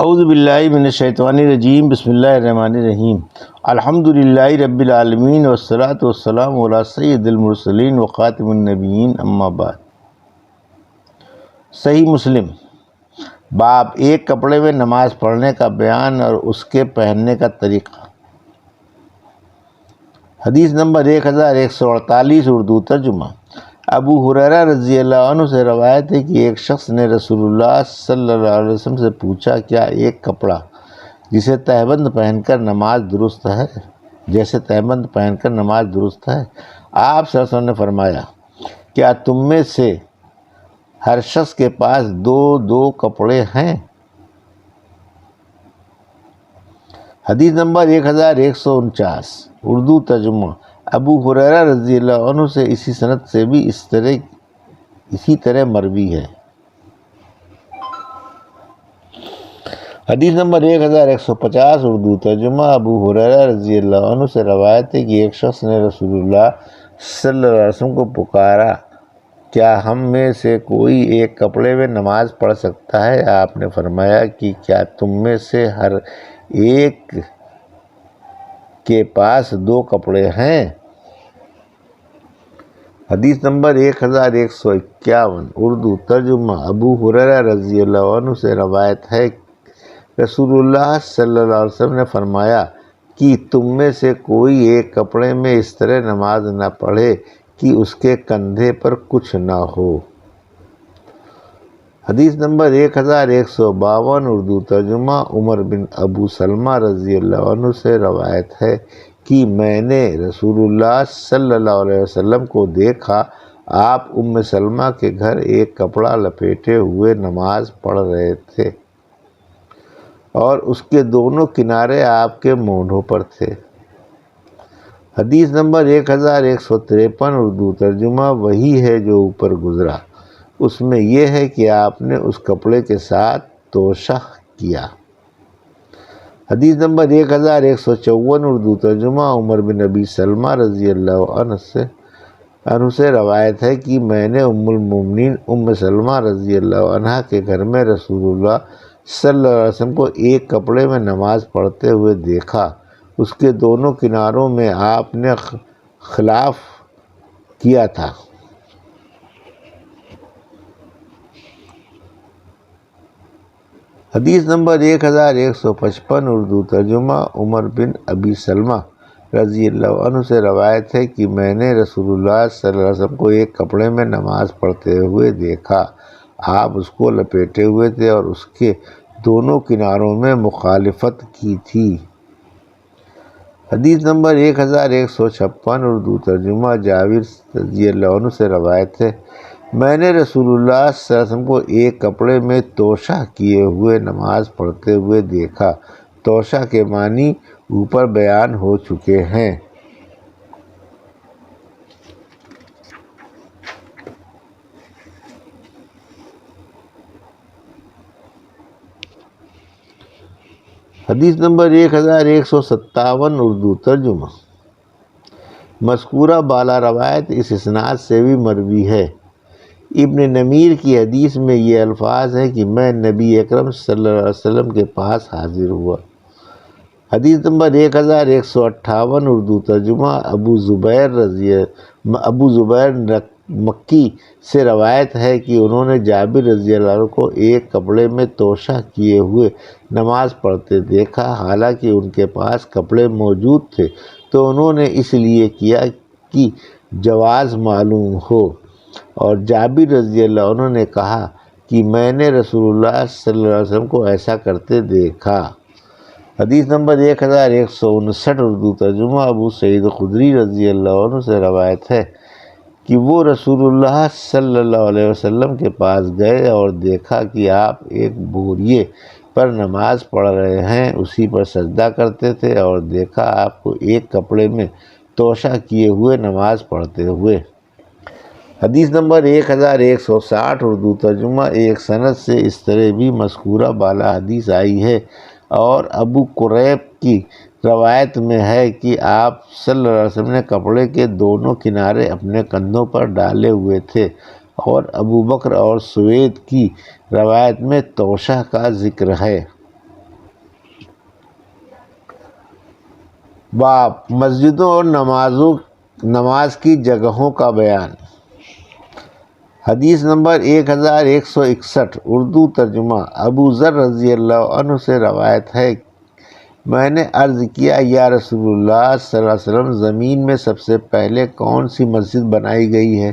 اعوذ باللہ من الشیطان الرجیم، بسم اللہ الرحمن الرحیم۔ الحمدللہ رب العالمین والصلاة والسلام علی سید المرسلین وخاتم النبیین، اما بعد۔ صحیح مسلم باب ایک کپڑے میں نماز پڑھنے کا بیان اور اس کے پہننے کا طریقہ۔ حدیث نمبر 1148، اردو ترجمہ۔ ابو ہریرہ رضی اللہ عنہ سے روایت ہے کہ ایک شخص نے رسول اللہ صلی اللہ علیہ وسلم سے پوچھا، کیا ایک کپڑا جسے تہبند پہن کر نماز درست ہے؟ آپ صلی اللہ علیہ وسلم نے فرمایا، کیا تم میں سے ہر شخص کے پاس دو کپڑے ہیں؟ حدیث نمبر 1149، اردو ترجمہ۔ ابو ہریرہ رضی اللہ عنہ سے اسی سند سے بھی اسی طرح مروی ہے۔ حدیث نمبر 1150، اردو ترجمہ۔ ابو ہریرہ رضی اللہ عنہ سے روایت ہے کہ ایک شخص نے رسول اللہ صلی اللہ علیہ وسلم کو پکارا، کیا ہم میں سے کوئی ایک کپڑے میں نماز پڑھ سکتا ہے؟ آپ نے فرمایا کہ کیا تم میں سے ہر ایک کے پاس دو کپڑے ہیں؟ حدیث نمبر 1151، اردو ترجمہ۔ ابو ہریرہ رضی اللہ عنہ سے روایت ہے، رسول اللہ صلی اللہ علیہ وسلم نے فرمایا کہ تم میں سے کوئی ایک کپڑے میں اس طرح نماز نہ پڑھے کہ اس کے کندھے پر کچھ نہ ہو۔ حدیث نمبر 1152، اردو ترجمہ۔ عمر بن ابو سلمہ رضی اللہ عنہ سے روایت ہے کہ میں نے رسول اللہ صلی اللہ علیہ وسلم کو دیکھا، آپ ام سلمہ کے گھر ایک کپڑا لپیٹے ہوئے نماز پڑھ رہے تھے اور اس کے دونوں کنارے آپ کے مونڈھوں پر تھے۔ حدیث نمبر 1153، اردو ترجمہ۔ وہی ہے جو اوپر گزرا، اس میں یہ ہے کہ آپ نے اس کپڑے کے ساتھ توشہ کیا۔ حدیث نمبر 1154، اردو ترجمہ۔ عمر بن ابی سلمہ رضی اللہ عنہ سے روایت ہے کہ میں نے ام المومنین ام سلمہ رضی اللہ عنہا کے گھر میں رسول اللہ صلی اللہ علیہ وسلم کو ایک کپڑے میں نماز پڑھتے ہوئے دیکھا، اس کے دونوں کناروں میں آپ نے خلاف کیا تھا۔ حدیث نمبر 1155، اردو ترجمہ۔ عمر بن ابی سلمہ رضی اللہ عنہ سے روایت ہے کہ میں نے رسول اللہ صلی اللہ علیہ وسلم کو ایک کپڑے میں نماز پڑھتے ہوئے دیکھا، آپ اس کو لپیٹے ہوئے تھے اور اس کے دونوں کناروں میں مخالفت کی تھی۔ حدیث نمبر 1156، اردو ترجمہ۔ جابر رضی اللہ عنہ سے روایت ہے، میں نے رسول اللہ صلی اللہ علیہ وسلم کو ایک کپڑے میں توشہ کیے ہوئے نماز پڑھتے ہوئے دیکھا۔ توشہ کے معنی اوپر بیان ہو چکے ہیں۔ حدیث نمبر 1157، اردو ترجمہ۔ مذکورہ بالا روایت اس اسناد سے بھی مروی ہے۔ ابن نمیر کی حدیث میں یہ الفاظ ہیں کہ میں نبی اکرم صلی اللہ علیہ وسلم کے پاس حاضر ہوا۔ حدیث نمبر 1158، اردو ترجمہ۔ ابو زبیر مکی سے روایت ہے کہ انہوں نے جابر رضی اللہ عنہ کو ایک کپڑے میں توشہ کیے ہوئے نماز پڑھتے دیکھا، حالانکہ ان کے پاس کپڑے موجود تھے تو انہوں نے اس لیے کیا کہ جواز معلوم ہو، اور جابر رضی اللہ عنہ نے کہا کہ میں نے رسول اللہ صلی اللہ علیہ وسلم کو ایسا کرتے دیکھا۔ حدیث نمبر 1159، اردو ترجمہ۔ ابو سعید خدری رضی اللہ عنہ سے روایت ہے کہ وہ رسول اللہ صلی اللہ علیہ وسلم کے پاس گئے اور دیکھا کہ آپ ایک بوریے پر نماز پڑھ رہے ہیں، اسی پر سجدہ کرتے تھے، اور دیکھا آپ کو ایک کپڑے میں توشہ کیے ہوئے نماز پڑھتے ہوئے۔ حدیث نمبر 1160، اردو ترجمہ۔ ایک سند سے اس طرح بھی مذکورہ بالا حدیث آئی ہے، اور ابو قریب کی روایت میں ہے کہ آپ صلی اللہ علیہ وسلم نے کپڑے کے دونوں کنارے اپنے کندھوں پر ڈالے ہوئے تھے، اور ابو بکر اور سوید کی روایت میں توشہ کا ذکر ہے۔ باب مسجدوں اور نماز کی جگہوں کا بیان۔ حدیث نمبر 1161 اردو ترجمہ۔ ابو ذر رضی اللہ عنہ سے روایت ہے، میں نے عرض کیا یا رسول اللہ صلی اللہ علیہ وسلم، زمین میں سب سے پہلے کون سی مسجد بنائی گئی ہے؟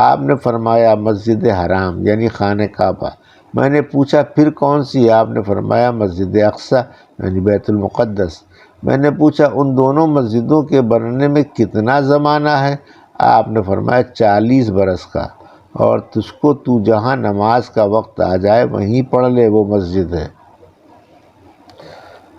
آپ نے فرمایا مسجد حرام یعنی خانہ کعبہ۔ میں نے پوچھا پھر کون سی؟ آپ نے فرمایا مسجد اقصی یعنی بیت المقدس۔ میں نے پوچھا ان دونوں مسجدوں کے بننے میں کتنا زمانہ ہے؟ آپ نے فرمایا 40 برس کا، اور تجھ کو تو جہاں نماز کا وقت آ جائے وہیں پڑھ لے، وہ مسجد ہے۔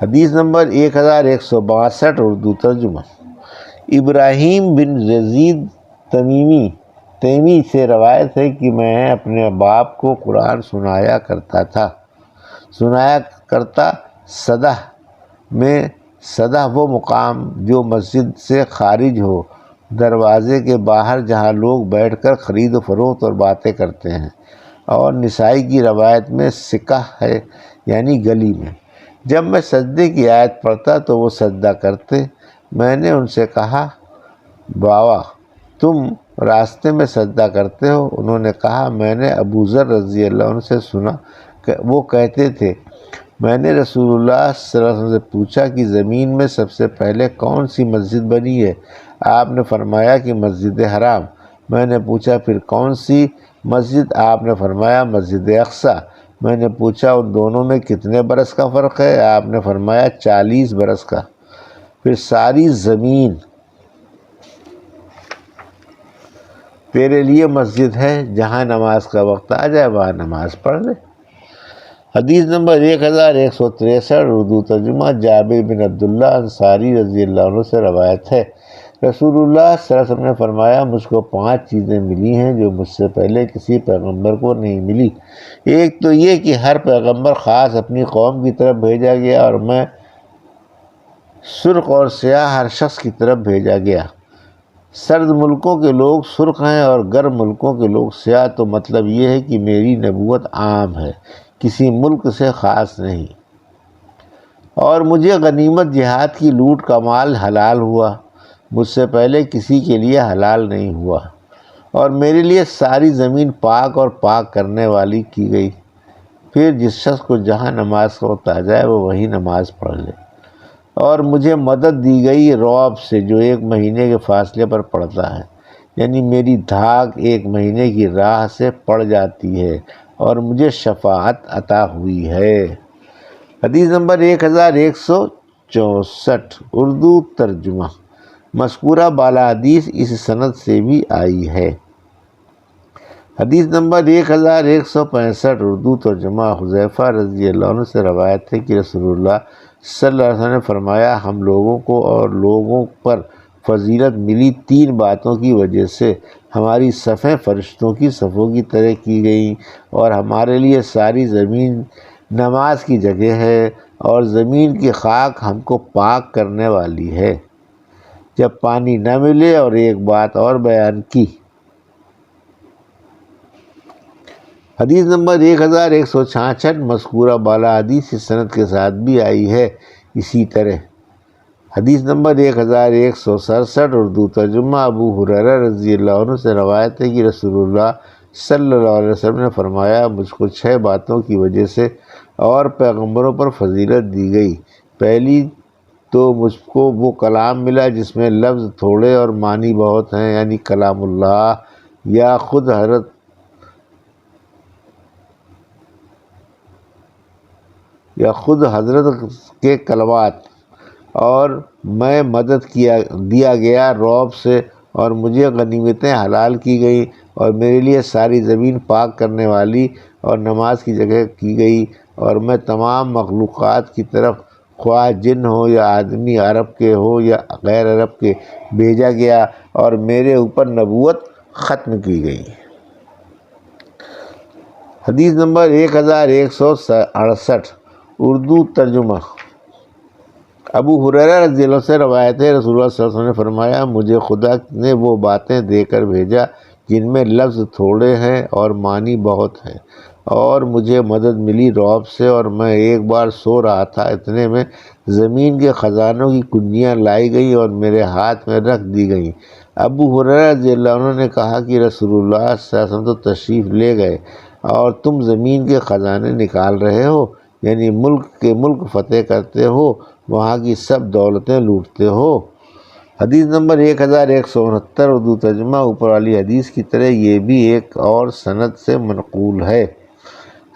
حدیث نمبر 1162 اردو ترجمہ۔ ابراہیم بن یزید تیمی سے روایت ہے کہ میں اپنے باپ کو قرآن سنایا کرتا صدہ وہ مقام جو مسجد سے خارج ہو، دروازے کے باہر جہاں لوگ بیٹھ کر خرید و فروخت اور باتیں کرتے ہیں، اور نسائی کی روایت میں سکہ ہے یعنی گلی میں۔ جب میں سجدے کی آیت پڑھتا تو وہ سجدہ کرتے۔ میں نے ان سے کہا باوا تم راستے میں سجدہ کرتے ہو؟ انہوں نے کہا میں نے ابو ذر رضی اللہ عنہ سے سنا وہ کہتے تھے، میں نے رسول اللہ صلی اللہ علیہ وسلم سے پوچھا کہ زمین میں سب سے پہلے کون سی مسجد بنی ہے؟ آپ نے فرمایا کہ مسجد حرام۔ میں نے پوچھا پھر کون سی مسجد؟ آپ نے فرمایا مسجد اقصی۔ میں نے پوچھا ان دونوں میں کتنے برس کا فرق ہے؟ آپ نے فرمایا 40 برس کا۔ پھر ساری زمین تیرے لیے مسجد ہے، جہاں نماز کا وقت آ جائے وہاں نماز پڑھ لے۔ حدیث نمبر 1163 اردو ترجمہ۔ جابر بن عبداللہ انصاری رضی اللہ عنہ سے روایت ہے، رسول اللہ صلی اللہ علیہ وسلم نے فرمایا مجھ کو 5 چیزیں ملی ہیں جو مجھ سے پہلے کسی پیغمبر کو نہیں ملی۔ ایک تو یہ کہ ہر پیغمبر خاص اپنی قوم کی طرف بھیجا گیا، اور میں سرخ اور سیاہ ہر شخص کی طرف بھیجا گیا۔ سرد ملکوں کے لوگ سرخ ہیں اور گرم ملکوں کے لوگ سیاہ، تو مطلب یہ ہے کہ میری نبوت عام ہے، کسی ملک سے خاص نہیں۔ اور مجھے غنیمت جہاد کی لوٹ کا مال حلال ہوا، مجھ سے پہلے کسی کے لیے حلال نہیں ہوا۔ اور میرے لیے ساری زمین پاک اور پاک کرنے والی کی گئی۔ پھر جس شخص کو جہاں نماز کا وقت آ جائے وہ وہی نماز پڑھ لے۔ اور مجھے مدد دی گئی رعب سے جو 1 مہینے کے فاصلے پر پڑتا ہے، یعنی میری دھاک 1 مہینے کی راہ سے پڑ جاتی ہے، اور مجھے شفاعت عطا ہوئی ہے۔ حدیث نمبر 1164 اردو ترجمہ۔ مذکورہ بالا حدیث اس سند سے بھی آئی ہے۔ حدیث نمبر 1165 اردو ترجمہ۔ حذیفہ رضی اللہ عنہ سے روایت ہے کہ رسول اللہ صلی اللہ علیہ وسلم نے فرمایا ہم لوگوں کو اور لوگوں پر فضیلت ملی 3 باتوں کی وجہ سے، ہماری صفیں فرشتوں کی صفوں کی طرح کی گئیں، اور ہمارے لیے ساری زمین نماز کی جگہ ہے، اور زمین کی خاک ہم کو پاک کرنے والی ہے جب پانی نہ ملے۔ اور ایک بات اور بیان کی۔ حدیث نمبر 1166 مذکورہ بالا حدیث اس سند کے ساتھ بھی آئی ہے اسی طرح۔ حدیث نمبر 1167 اردو ترجمہ۔ ابو ہریرہ رضی اللہ عنہ سے روایت ہے کہ رسول اللہ صلی اللہ علیہ وسلم نے فرمایا مجھ کو 6 باتوں کی وجہ سے اور پیغمبروں پر فضیلت دی گئی۔ پہلی تو مجھ کو وہ کلام ملا جس میں لفظ تھوڑے اور معنی بہت ہیں، یعنی کلام اللہ یا خود حضرت کے کلمات، اور میں مدد دیا گیا رعب سے، اور مجھے غنیمتیں حلال کی گئیں، اور میرے لیے ساری زمین پاک کرنے والی اور نماز کی جگہ کی گئی، اور میں تمام مخلوقات کی طرف خواہ جن ہو یا آدمی، عرب کے ہو یا غیر عرب کے، بھیجا گیا، اور میرے اوپر نبوت ختم کی گئی۔ حدیث نمبر 1168 اردو ترجمہ۔ ابو ہریرہ رضی اللہ عنہ سے روایت ہے رسول اللہ صلی اللہ علیہ وسلم نے فرمایا مجھے خدا نے وہ باتیں دے کر بھیجا جن میں لفظ تھوڑے ہیں اور معنی بہت ہیں، اور مجھے مدد ملی رعب سے، اور میں ایک بار سو رہا تھا، اتنے میں زمین کے خزانوں کی کنجیاں لائی گئیں اور میرے ہاتھ میں رکھ دی گئیں۔ ابو ہریرہ رضی اللہ عنہ نے کہا کہ رسول اللہ صلی اللہ علیہ وسلم تو تشریف لے گئے اور تم زمین کے خزانے نکال رہے ہو، یعنی ملک فتح کرتے ہو، وہاں کی سب دولتیں لوٹتے ہو۔ حدیث نمبر 1169 اردو ترجمہ۔ اوپر والی حدیث کی طرح یہ بھی ایک اور سند سے منقول ہے۔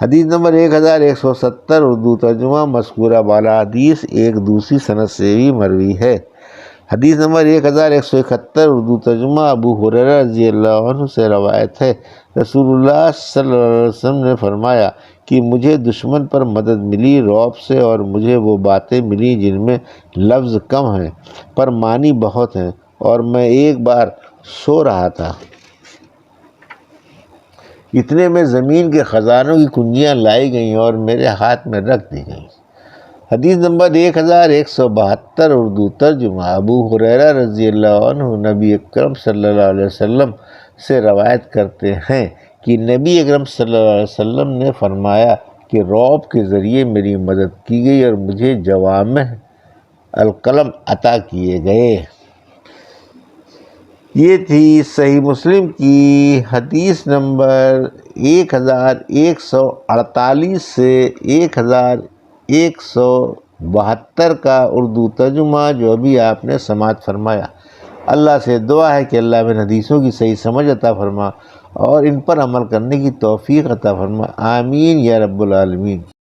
حدیث نمبر 1170 اردو ترجمہ۔ مذکورہ بالا حدیث ایک دوسری سند سے بھی مروی ہے۔ حدیث نمبر 1171 اردو ترجمہ۔ ابو ہریرہ رضی اللہ عنہ سے روایت ہے، رسول اللہ صلی اللہ علیہ وسلم نے فرمایا کہ مجھے دشمن پر مدد ملی رعب سے، اور مجھے وہ باتیں ملی جن میں لفظ کم ہیں پر معنی بہت ہیں، اور میں ایک بار سو رہا تھا، اتنے میں زمین کے خزانوں کی کنجیاں لائی گئیں اور میرے ہاتھ میں رکھ دی گئیں۔ حدیث نمبر 1172 اردو ترجمہ۔ ابو ہریرہ رضی اللہ عنہ نبی اکرم صلی اللہ علیہ وسلم سے روایت کرتے ہیں کہ نبی اکرم صلی اللہ علیہ وسلم نے فرمایا کہ رعب کے ذریعے میری مدد کی گئی اور مجھے جوامع الکلم عطا کیے گئے۔ یہ تھی صحیح مسلم کی حدیث نمبر 1148 سے 1172 کا اردو ترجمہ جو ابھی آپ نے سماعت فرمایا۔ اللہ سے دعا ہے کہ اللہ ان حدیثوں کی صحیح سمجھ عطا فرما اور ان پر عمل کرنے کی توفیق عطا فرما، آمین یا رب العالمین۔